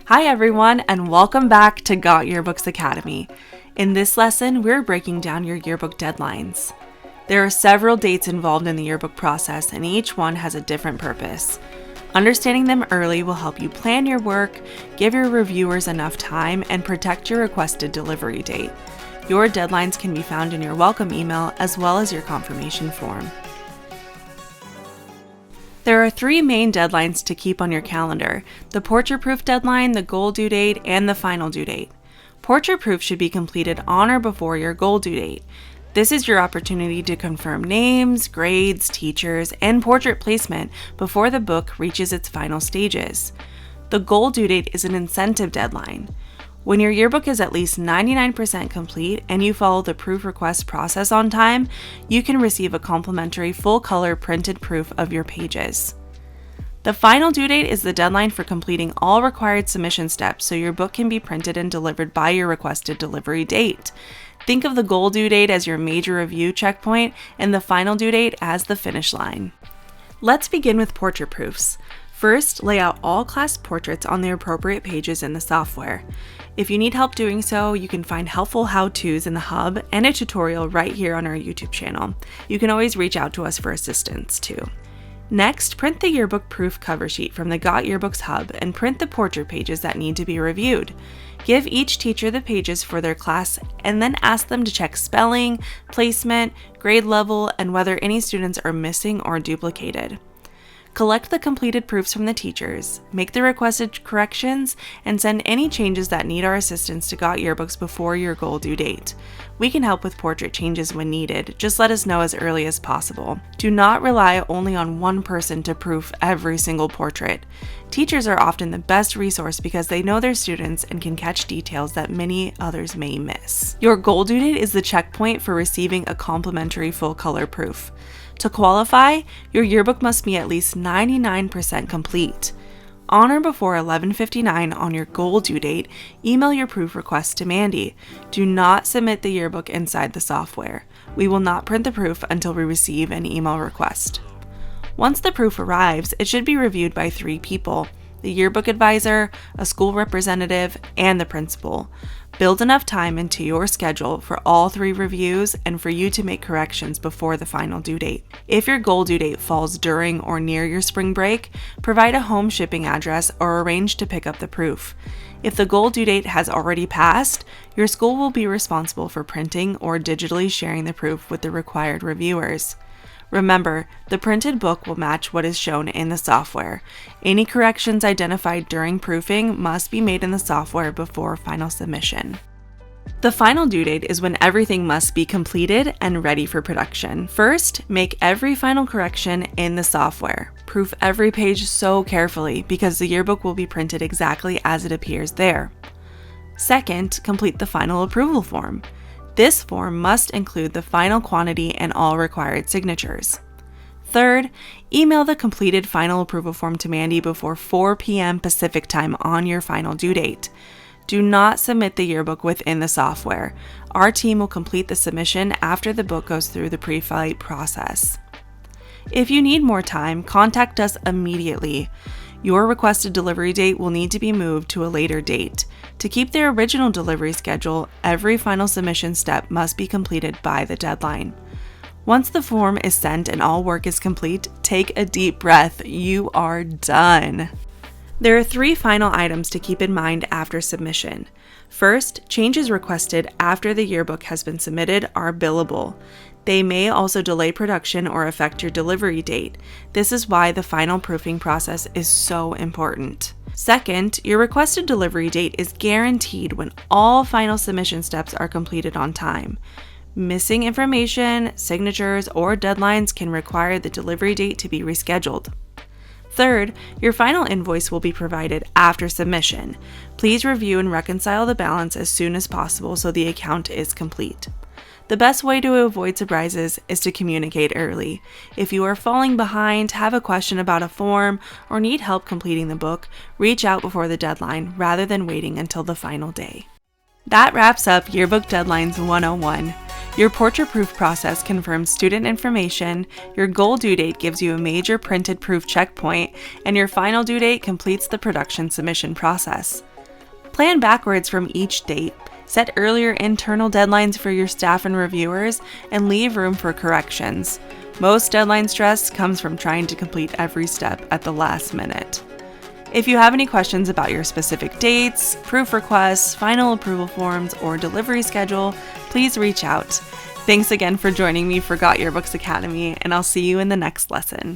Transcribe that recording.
Hi everyone, and welcome back to Got Yearbooks Academy. In this lesson, we're breaking down your yearbook deadlines. There are several dates involved in the yearbook process, and each one has a different purpose. Understanding them early will help you plan your work, give your reviewers enough time, and protect your requested delivery date. Your deadlines can be found in your welcome email as well as your confirmation form. There are three main deadlines to keep on your calendar: the portrait-proof deadline, the goal due date, and the final due date. Portrait-proof should be completed on or before your goal due date. This is your opportunity to confirm names, grades, teachers, and portrait placement before the book reaches its final stages. The goal due date is an incentive deadline. When your yearbook is at least 99% complete and you follow the proof request process on time, you can receive a complimentary full-color printed proof of your pages. The final due date is the deadline for completing all required submission steps so your book can be printed and delivered by your requested delivery date. Think of the goal due date as your major review checkpoint and the final due date as the finish line. Let's begin with portrait proofs. First, lay out all class portraits on the appropriate pages in the software. If you need help doing so, you can find helpful how-tos in the hub and a tutorial right here on our YouTube channel. You can always reach out to us for assistance too. Next, print the yearbook proof cover sheet from the Got Yearbooks hub and print the portrait pages that need to be reviewed. Give each teacher the pages for their class and then ask them to check spelling, placement, grade level, and whether any students are missing or duplicated. Collect the completed proofs from the teachers, make the requested corrections, and send any changes that need our assistance to Got Yearbooks before your goal due date. We can help with portrait changes when needed, just let us know as early as possible. Do not rely only on one person to proof every single portrait. Teachers are often the best resource because they know their students and can catch details that many others may miss. Your goal due date is the checkpoint for receiving a complimentary full-color proof. To qualify, your yearbook must be at least 99% complete. On or before 11:59 on your goal due date, email your proof request to Mandy. Do not submit the yearbook inside the software. We will not print the proof until we receive an email request. Once the proof arrives, it should be reviewed by 3 people: the yearbook advisor, a school representative, and the principal. Build enough time into your schedule for all 3 reviews and for you to make corrections before the final due date. If your goal due date falls during or near your spring break, provide a home shipping address or arrange to pick up the proof. If the goal due date has already passed, your school will be responsible for printing or digitally sharing the proof with the required reviewers. Remember, the printed book will match what is shown in the software. Any corrections identified during proofing must be made in the software before final submission. The final due date is when everything must be completed and ready for production. First, make every final correction in the software. Proof every page so carefully because the yearbook will be printed exactly as it appears there. Second, complete the final approval form. This form must include the final quantity and all required signatures. Third, email the completed final approval form to Mandy before 4 p.m. Pacific time on your final due date. Do not submit the yearbook within the software. Our team will complete the submission after the book goes through the pre-flight process. If you need more time, contact us immediately. Your requested delivery date will need to be moved to a later date. To keep their original delivery schedule, every final submission step must be completed by the deadline. Once the form is sent and all work is complete, take a deep breath. You are done. There are 3 final items to keep in mind after submission. First, changes requested after the yearbook has been submitted are billable. They may also delay production or affect your delivery date. This is why the final proofing process is so important. Second, your requested delivery date is guaranteed when all final submission steps are completed on time. Missing information, signatures, or deadlines can require the delivery date to be rescheduled. Third, your final invoice will be provided after submission. Please review and reconcile the balance as soon as possible so the account is complete. The best way to avoid surprises is to communicate early. If you are falling behind, have a question about a form, or need help completing the book, reach out before the deadline rather than waiting until the final day. That wraps up Yearbook Deadlines 101. Your portrait proof process confirms student information, your goal due date gives you a major printed proof checkpoint, and your final due date completes the production submission process. Plan backwards from each date. Set earlier internal deadlines for your staff and reviewers, and leave room for corrections. Most deadline stress comes from trying to complete every step at the last minute. If you have any questions about your specific dates, proof requests, final approval forms, or delivery schedule, please reach out. Thanks again for joining me for Got Yearbooks Academy, and I'll see you in the next lesson.